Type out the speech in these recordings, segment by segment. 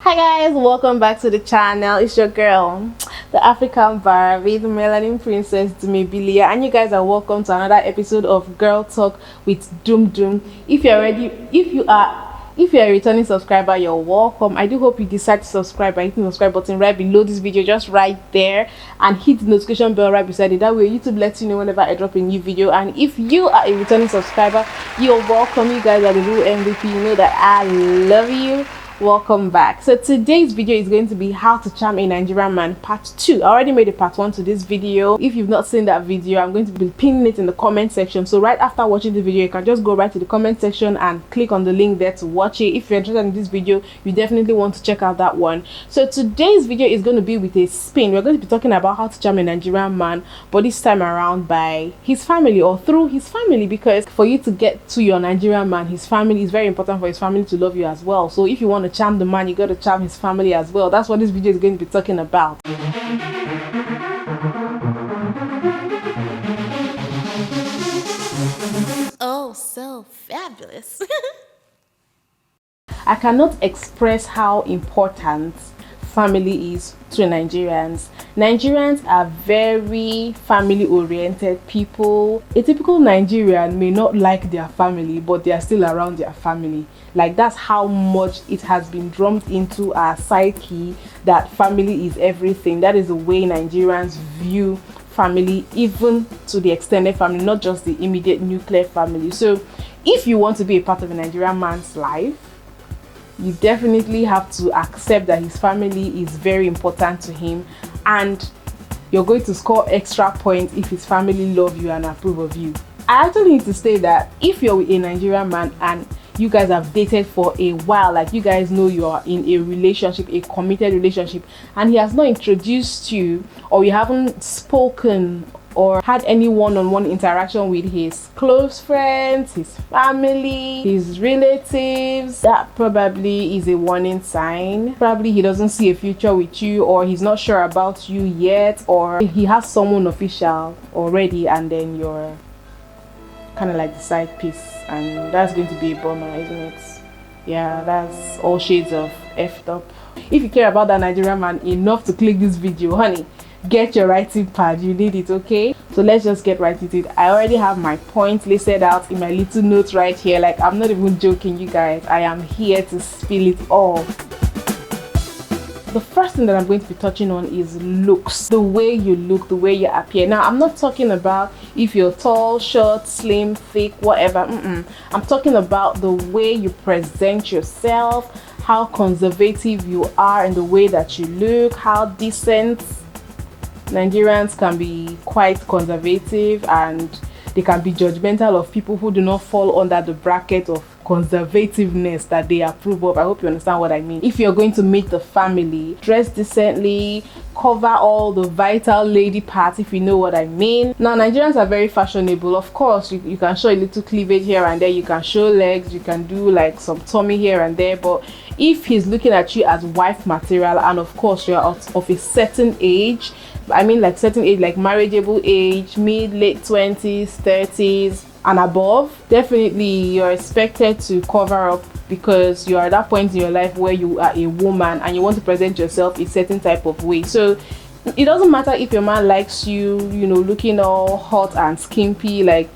Hi guys, welcome back to the channel. It's your girl, the African Barbie, the melanin princess Dumebi, and you guys are welcome to another episode of Girl Talk with Dum. If you're a returning subscriber, you're welcome. I do hope you decide to subscribe by hitting the subscribe button right below this video, just right there, and hit the notification bell right beside it. That way YouTube lets you know whenever I drop a new video. And if you are a returning subscriber, you're welcome. You guys are the real MVP. You know that I love you. Welcome back. So today's video is going to be how to charm a Nigerian man part 2. I already made a part 1 to this video. If you've not seen that video, I'm going to be pinning it in the comment section. So right after watching the video, you can just go right to the comment section and click on the link there to watch it. If you're interested in this video, you definitely want to check out that one. So today's video is going to be with a spin. We're going to be talking about how to charm a Nigerian man, but this time around by his family or through his family, because for you to get to your Nigerian man, his family is very important for his family to love you as well. So if you want to charm the man, you got to charm his family as well. That's what this video is going to be talking about. Oh, so fabulous. I cannot express how important family is to Nigerians. Nigerians are very family oriented people. A typical Nigerian may not like their family, but they are still around their family. Like, that's how much it has been drummed into our psyche that family is everything. That is the way Nigerians view family, even to the extended family, not just the immediate nuclear family. So if you want to be a part of a Nigerian man's life, you definitely have to accept that his family is very important to him, and you're going to score extra points if his family love you and approve of you. I actually need to say that if you're with a Nigerian man and you guys have dated for a while, like you guys know you are in a relationship, a committed relationship, and he has not introduced you, or you haven't spoken or had any one-on-one interaction with his close friends, his family, his relatives, that probably is a warning sign. Probably he doesn't see a future with you, or he's not sure about you yet, or he has someone official already and then you're kind of like the side piece, and that's going to be a bummer, isn't it? Yeah, that's all shades of effed up. If you care about that Nigerian man enough to click this video, honey, get your writing pad, you need it. Okay, so let's just get right into it. I already have my points listed out in my little notes right here. Like, I'm not even joking, you guys. I am here to spill it all. The first thing that I'm going to be touching on is looks. The way you look, the way you appear. Now, I'm not talking about if you're tall, short, slim, thick, whatever. I'm talking about the way you present yourself, how conservative you are in the way that you look, how decent. Nigerians can be quite conservative, and they can be judgmental of people who do not fall under the bracket of conservativeness that they approve of. I hope you understand what I mean. If you're going to meet the family, dress decently, cover all the vital lady parts, if you know what I mean. Now, Nigerians are very fashionable. Of course, you can show a little cleavage here and there, you can show legs, you can do like some tummy here and there, but if he's looking at you as wife material, and of course you're of a certain age, I mean like certain age, like marriageable age, late 20s, 30s and above, definitely you're expected to cover up, because you're at that point in your life where you are a woman and you want to present yourself a certain type of way. So it doesn't matter if your man likes you, you know, looking all hot and skimpy, like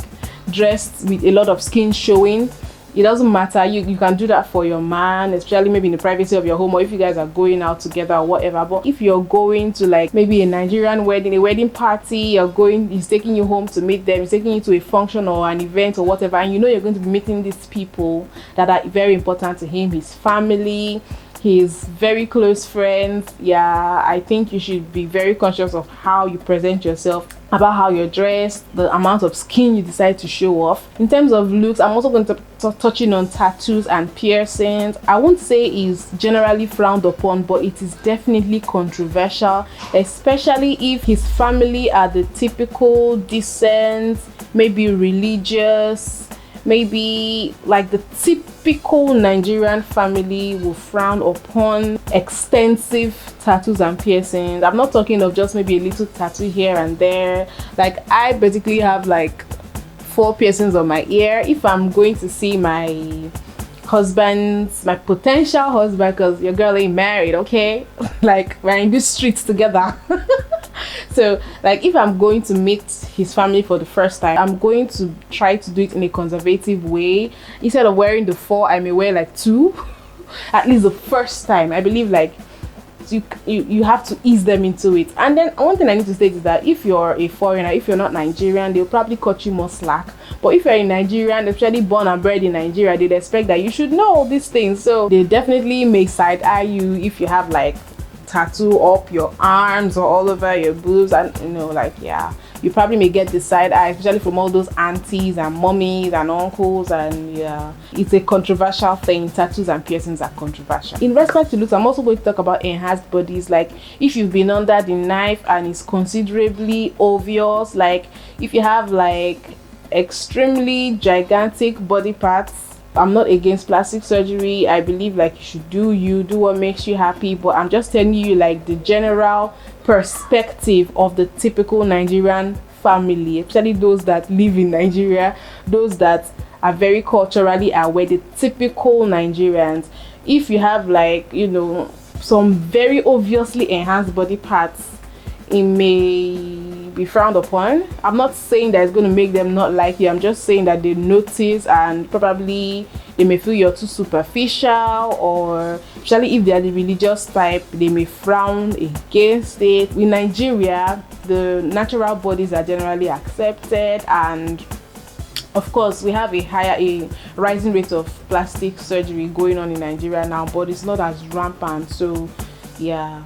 dressed with a lot of skin showing. It doesn't matter. You can do that for your man, especially maybe in the privacy of your home, or if you guys are going out together or whatever. But if you're going to like maybe a Nigerian wedding, a wedding party, he's taking you home to meet them, he's taking you to a function or an event or whatever, and you know you're going to be meeting these people that are very important to him, his family, his very close friends. Yeah, I think you should be very conscious of how you present yourself, about how you're dressed, the amount of skin you decide to show off. In terms of looks, I'm also going to touching on tattoos and piercings. I won't say is generally frowned upon, but it is definitely controversial, especially if his family are the typical decent, maybe religious, maybe like the typical Nigerian family will frown upon extensive tattoos and piercings. I'm not talking of just maybe a little tattoo here and there. Like, I basically have like 4 piercings on my ear. If I'm going to see my husbands, my potential husband, because your girl ain't married, okay? Like, we're in these streets together. So like, if I'm going to meet his family for the first time, I'm going to try to do it in a conservative way. Instead of wearing the 4, I may wear like 2 at least the first time. I believe like you have to ease them into it. And then one thing I need to state is that if you're a foreigner, if you're not Nigerian, they'll probably cut you more slack. But if you're a Nigerian, especially born and bred in Nigeria, they'd expect that you should know all these things. So they definitely may side eye you if you have like tattoo up your arms or all over your boobs, and you know, like, yeah, you probably may get the side eye, especially from all those aunties and mummies and uncles. And yeah, it's a controversial thing. Tattoos and piercings are controversial. In respect to looks, I'm also going to talk about enhanced bodies. Like, if you've been under the knife and it's considerably obvious, like if you have like extremely gigantic body parts, I'm not against plastic surgery. I believe like you should do what makes you happy, but I'm just telling you like the general perspective of the typical Nigerian family, especially those that live in Nigeria, those that are very culturally aware, the typical Nigerians. If you have like, you know, some very obviously enhanced body parts, it may be frowned upon. I'm not saying that it's going to make them not like you. I'm just saying that they notice, and probably they may feel you're too superficial, or especially if they are the religious type, they may frown against it. In Nigeria, the natural bodies are generally accepted, and of course we have a rising rate of plastic surgery going on in Nigeria now, but it's not as rampant. So yeah.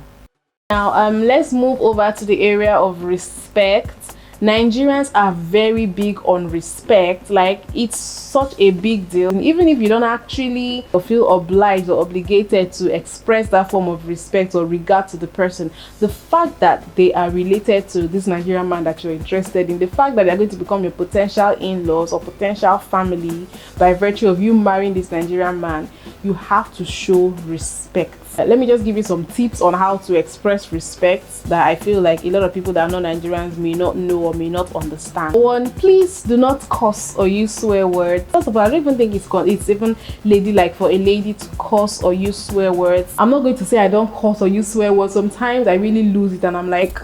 Now let's move over to the area of respect. Nigerians are very big on respect. Like, it's such a big deal. And even if you don't actually feel obliged or obligated to express that form of respect or regard to the person, the fact that they are related to this Nigerian man that you're interested in, the fact that they're going to become your potential in-laws or potential family by virtue of you marrying this Nigerian man, you have to show respect. Let me just give you some tips on how to express respect that I feel like a lot of people that are not Nigerians may not know or may not understand. One, please do not curse or use swear words. First of all, I don't even think it's even ladylike for a lady to curse or use swear words. I'm not going to say I don't curse or use swear words. Sometimes I really lose it and I'm like,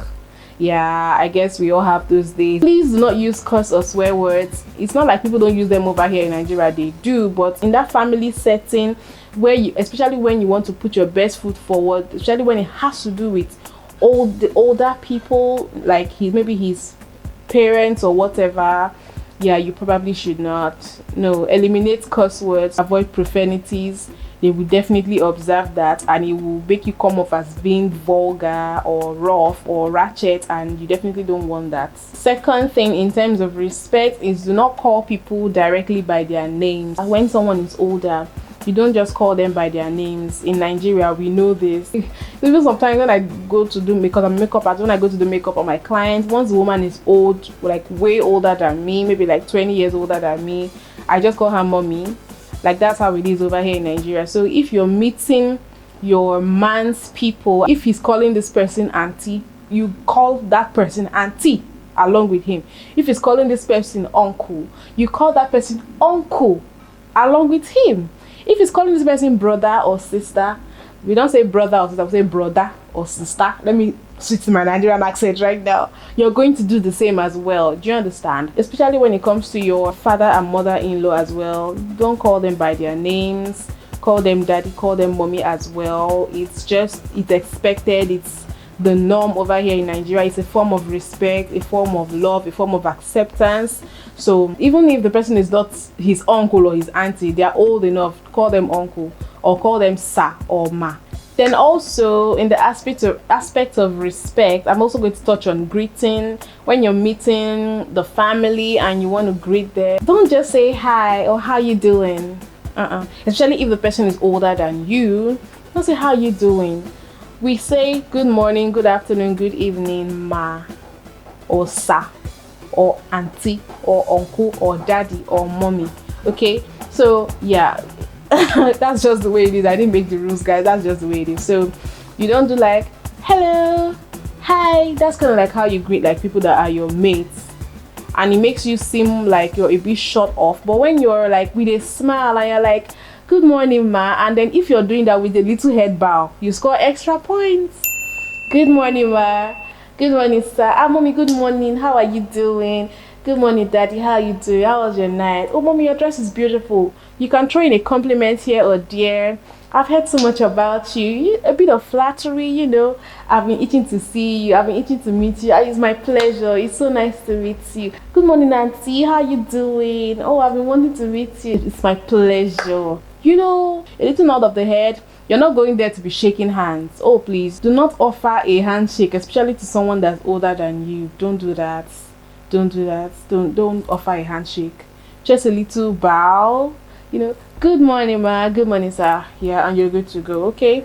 yeah, I guess we all have those days. Please do not use curse or swear words. It's not like people don't use them over here in Nigeria, they do, but in that family setting where you, especially when you want to put your best foot forward, especially when it has to do with the older people, like maybe his parents or whatever, yeah, you probably should not. No, eliminate curse words, avoid profanities. They will definitely observe that, and it will make you come off as being vulgar or rough or ratchet, and you definitely don't want that. Second thing in terms of respect is do not call people directly by their names. When someone is older, you don't just call them by their names. In Nigeria, we know this. Even sometimes when I go to do makeup, I'm a makeup artist, when I go to do makeup on my clients, once the woman is old, like way older than me, maybe like 20 years older than me, I just call her mommy. Like, that's how it is over here in Nigeria. So if you're meeting your man's people, if he's calling this person auntie, you call that person auntie along with him. If he's calling this person uncle, you call that person uncle along with him. If he's calling this person brother or sister, we don't say brother or sister, we say brother or sister. Let me switch to my Nigerian accent right now. You're going to do the same as well. Do you understand? Especially when it comes to your father and mother-in-law as well. Don't call them by their names. Call them daddy, call them mommy as well. It's expected. It's the norm over here in Nigeria. It's a form of respect, a form of love, a form of acceptance. So even if the person is not his uncle or his auntie, they are old enough, call them uncle or call them sir or ma. Then also in the aspect of respect, I'm also going to touch on greeting. When you're meeting the family and you want to greet them, don't just say hi or how you doing. Especially if the person is older than you, don't say how you doing. We say good morning, good afternoon, good evening, ma or sir or auntie or uncle or daddy or mommy. Okay, so yeah, that's just the way it is. I didn't make the rules, guys. That's just the way it is. So you don't do like hello, hi. That's kind of like how you greet like people that are your mates, and it makes you seem like you're a bit short off. But when you're like with a smile and you're like good morning ma, and then if you're doing that with a little head bow, you score extra points. Good morning ma, good morning sir. Mommy, good morning, how are you doing? Good morning daddy, how are you doing? How was your night? Oh mommy, your dress is beautiful. You can throw in a compliment here or there. I've heard so much about you. A bit of flattery, you know. I've been itching to see you. I've been itching to meet you. It's my pleasure. It's so nice to meet you. Good morning, auntie. How are you doing? Oh, I've been wanting to meet you. It's my pleasure. You know, a little nod of the head. You're not going there to be shaking hands. Oh, please, do not offer a handshake, especially to someone that's older than you. Don't do that. Don't do that. Don't offer a handshake. Just a little bow. You know, good morning ma, good morning sir. Yeah, and you're good to go. Okay,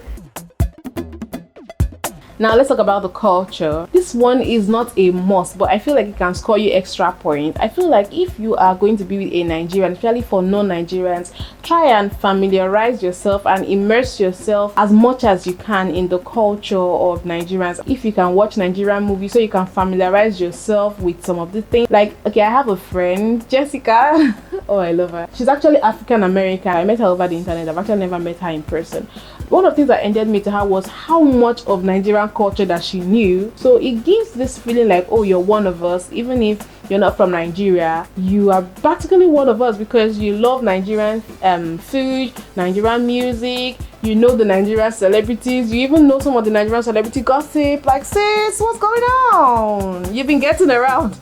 now let's talk about the culture. This one is not a must, but I feel like it can score you extra points. I feel like if you are going to be with a Nigerian, especially for non-Nigerians, try and familiarize yourself and immerse yourself as much as you can in the culture of Nigerians. If you can watch Nigerian movies, so you can familiarize yourself with some of the things. Like, okay, I have a friend, Jessica. Oh, I love her. She's actually African American. I met her over the internet. I've actually never met her in person. One of the things that endeared me to her was how much of Nigerian culture that she knew. So it gives this feeling like, oh, you're one of us. Even if you're not from Nigeria, you are practically one of us because you love Nigerian food, Nigerian music. You know the Nigerian celebrities. You even know some of the Nigerian celebrity gossip. Like, sis, what's going on? You've been getting around.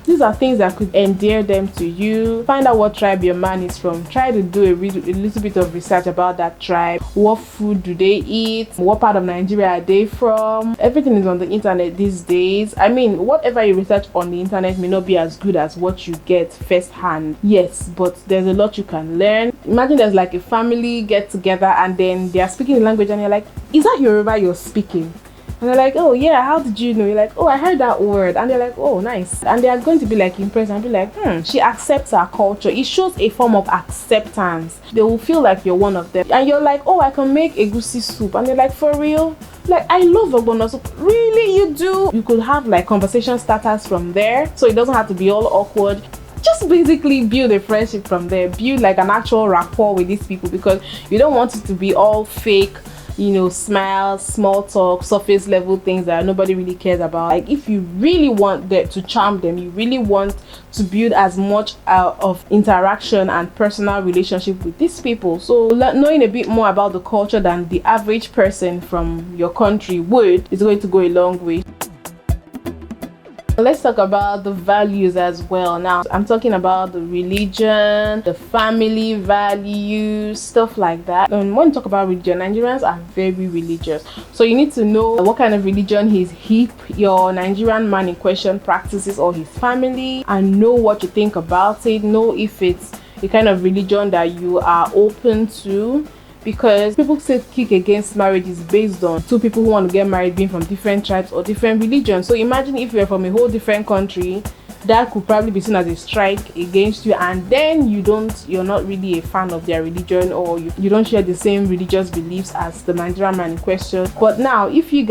These are things that could endear them to you. Find out what tribe your man is from. Try to do a little bit of research about that tribe. What food do they eat? What part of Nigeria are they from? Everything is on the internet these days. I mean, whatever you research on the internet may not be as good as what you get firsthand. Yes, but there's a lot you can learn. Imagine there's like a family get together and then they are speaking the language and you're like, is that Yoruba you're speaking? And they're like, oh yeah, how did you know? You're like, oh, I heard that word. And they're like, oh, nice. And they are going to be like impressed and be like, she accepts our culture. It shows a form of acceptance. They will feel like you're one of them. And you're like, oh, I can make egusi soup. And they're like, for real? Like, I love ogbono soup. Really, you do? You could have like conversation starters from there. So it doesn't have to be all awkward. Just basically build a friendship from there. Build like an actual rapport with these people because you don't want it to be all fake, you know, smiles, small talk, surface level things that nobody really cares about. Like, if you really want to charm them, you really want to build as much of interaction and personal relationship with these people. So knowing a bit more about the culture than the average person from your country would is going to go a long way. Let's talk about the values as well. Now, I'm talking about the religion, the family values, stuff like that. And when you talk about religion, Nigerians are very religious. So you need to know what kind of religion your Nigerian man in question practices or his family, and know what you think about it. Know if it's the kind of religion that you are open to. Because people say kick against marriage is based on two people who want to get married being from different tribes or different religions. So imagine if you're from a whole different country, that could probably be seen as a strike against you, and then you're not really a fan of their religion, or you don't share the same religious beliefs as the Nigerian man in question. But now, if you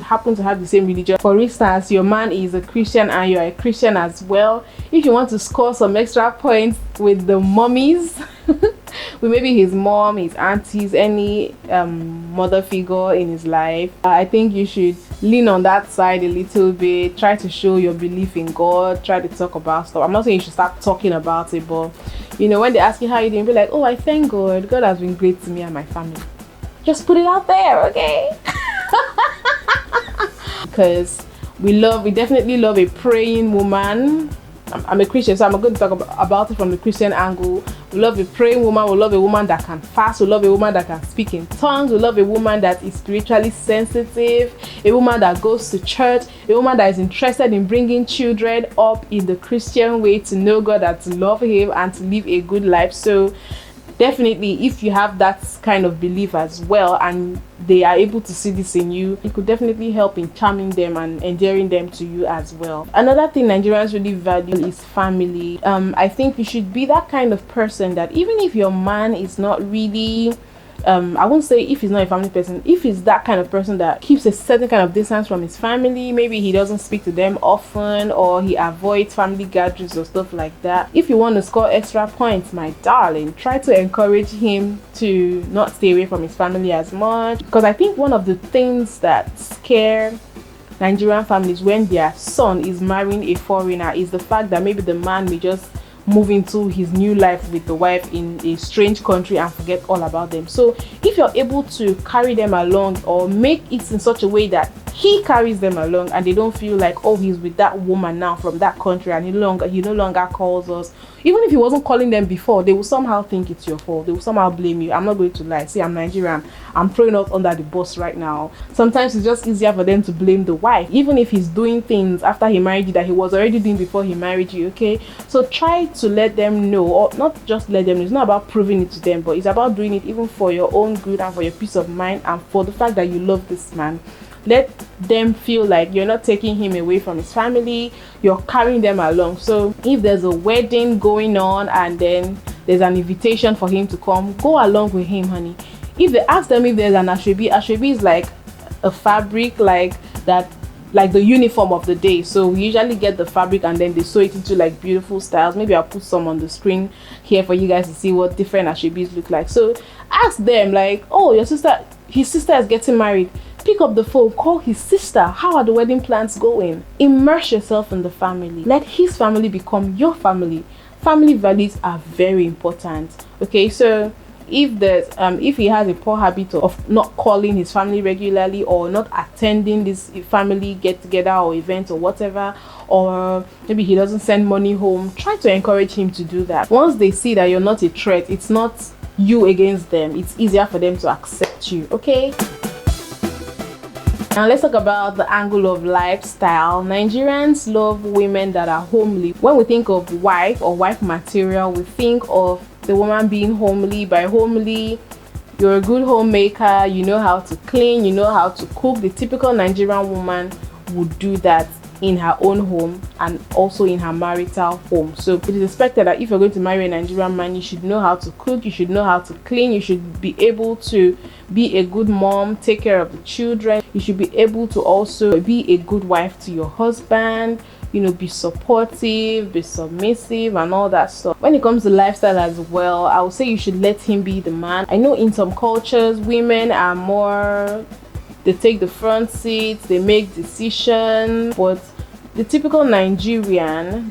happen to have the same religion, for instance, your man is a Christian and you're a Christian as well, if you want to score some extra points with the mummies, with maybe his mom, his aunties, any mother figure in his life, I think you should lean on that side a little bit. Try to show your belief in God. Try to talk about stuff. I'm not saying you should start talking about it, but you know, when they ask you how you doing, be like, oh, I thank God. God has been great to me and my family. Just put it out there, okay? Because we definitely love a praying woman. I'm a Christian, so I'm going to talk about it from the Christian angle. We love a praying woman. We love a woman that can fast. We love a woman that can speak in tongues. We love a woman that is spiritually sensitive. A woman that goes to church. A woman that is interested in bringing children up in the Christian way to know God and to love Him and to live a good life. So definitely, if you have that kind of belief as well and they are able to see this in you, it could definitely help in charming them and endearing them to you as well. Another thing Nigerians really value is family. I think you should be that kind of person that even if your man is not really I won't say if he's not a family person, if he's that kind of person that keeps a certain kind of distance from his family, maybe he doesn't speak to them often, or he avoids family gatherings or stuff like that. If you want to score extra points, my darling, try to encourage him to not stay away from his family as much, because I think one of the things that scare Nigerian families when their son is marrying a foreigner is the fact that maybe the man may just move into his new life with the wife in a strange country and forget all about them. So if you're able to carry them along, or make it in such a way that he carries them along and they don't feel like, oh, he's with that woman now from that country and he no longer calls us. Even if he wasn't calling them before, they will somehow think it's your fault. They will somehow blame you. I'm not going to lie. See, I'm Nigerian. I'm throwing us under the bus right now. Sometimes it's just easier for them to blame the wife, even if he's doing things after he married you that he was already doing before he married you, okay? So try to let them know, or not just let them know. It's not about proving it to them, but it's about doing it even for your own good and for your peace of mind and for the fact that you love this man. Let them feel like you're not taking him away from his family, you're carrying them along. So if there's a wedding going on and then there's an invitation for him to come, go along with him, honey. If they ask them if there's an ashwebi is like a fabric like that, like the uniform of the day. So we usually get the fabric and then they sew it into like beautiful styles. Maybe I'll put some on the screen here for you guys to see what different ashwebis look like. So ask them like, oh, his sister is getting married. Pick up the phone, call his sister. How are the wedding plans going? Immerse yourself in the family. Let his family become your family. Family values are very important. Okay, so if he has a poor habit of not calling his family regularly, or not attending this family get together or event or whatever, or maybe he doesn't send money home, try to encourage him to do that. Once they see that you're not a threat, it's not you against them, it's easier for them to accept you. Okay, now let's talk about the angle of lifestyle. Nigerians love women that are homely. When we think of wife or wife material, we think of the woman being homely. By homely, you're a good homemaker, you know how to clean, you know how to cook. The typical Nigerian woman would do that in her own home and also in her marital home. So it is expected that if you're going to marry a Nigerian man, you should know how to cook, you should know how to clean, you should be able to be a good mom, take care of the children, you should be able to also be a good wife to your husband, you know, be supportive, be submissive and all that stuff. When it comes to lifestyle as well, I would say you should let him be the man. I know in some cultures women are more, they take the front seat, they make decisions, but the typical Nigerian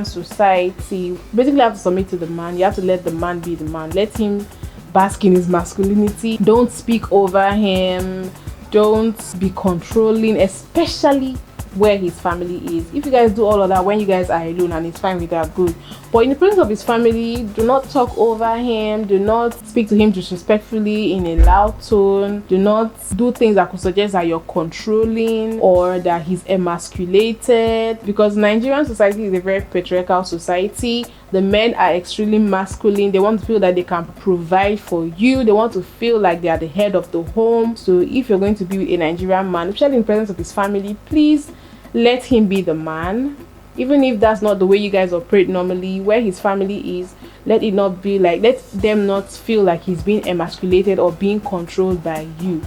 society basically have to submit to the man. You have to let the man be the man. Let him bask in his masculinity. Don't speak over him. Don't be controlling, especially where his family is. If you guys do all of that when you guys are alone and it's fine with that, good. But in the presence of his family, do not talk over him, do not speak to him disrespectfully in a loud tone, do not do things that could suggest that you're controlling or that he's emasculated, because Nigerian society is a very patriarchal society. The men are extremely masculine. They want to feel that they can provide for you. They want to feel like they are the head of the home. So if you're going to be with a Nigerian man, especially in the presence of his family, please let him be the man. Even if that's not the way you guys operate normally, where his family is, let it not be like, let them not feel like he's being emasculated or being controlled by you.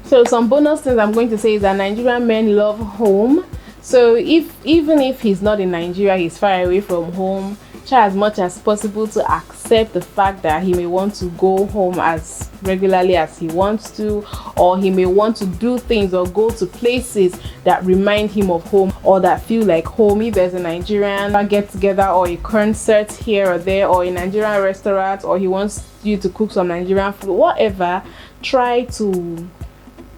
So some bonus things I'm going to say is that Nigerian men love home. So even if he's not in Nigeria, he's far away from home, try as much as possible to accept the fact that he may want to go home as regularly as he wants to, or he may want to do things or go to places that remind him of home or that feel like home. If there's a Nigerian get together or a concert here or there, or a Nigerian restaurant, or he wants you to cook some Nigerian food, whatever, try to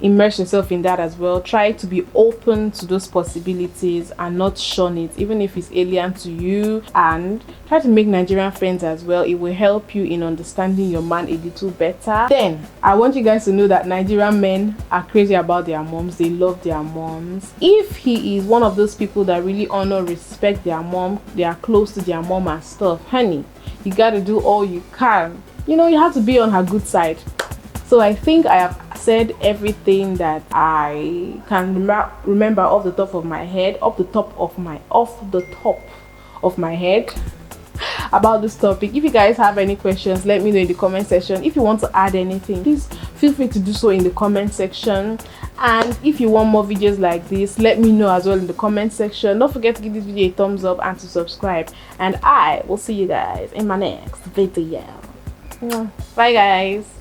immerse yourself in that as well. Try to be open to those possibilities and not shun it, even if it's alien to you, and try to make Nigerian friends as well. It will help you in understanding your man a little better. Then I want you guys to know that Nigerian men are crazy about their moms. They love their moms. If he is one of those people that really honor, respect their mom, they are close to their mom and stuff, honey, you got to do all you can. You know, you have to be on her good side. So I think I have said everything that I can remember off the top of my head. about this topic. If you guys have any questions, let me know in the comment section. If you want to add anything, please feel free to do so in the comment section. And if you want more videos like this, let me know as well in the comment section. Don't forget to give this video a thumbs up and to subscribe, and I will see you guys in my next video. Bye guys.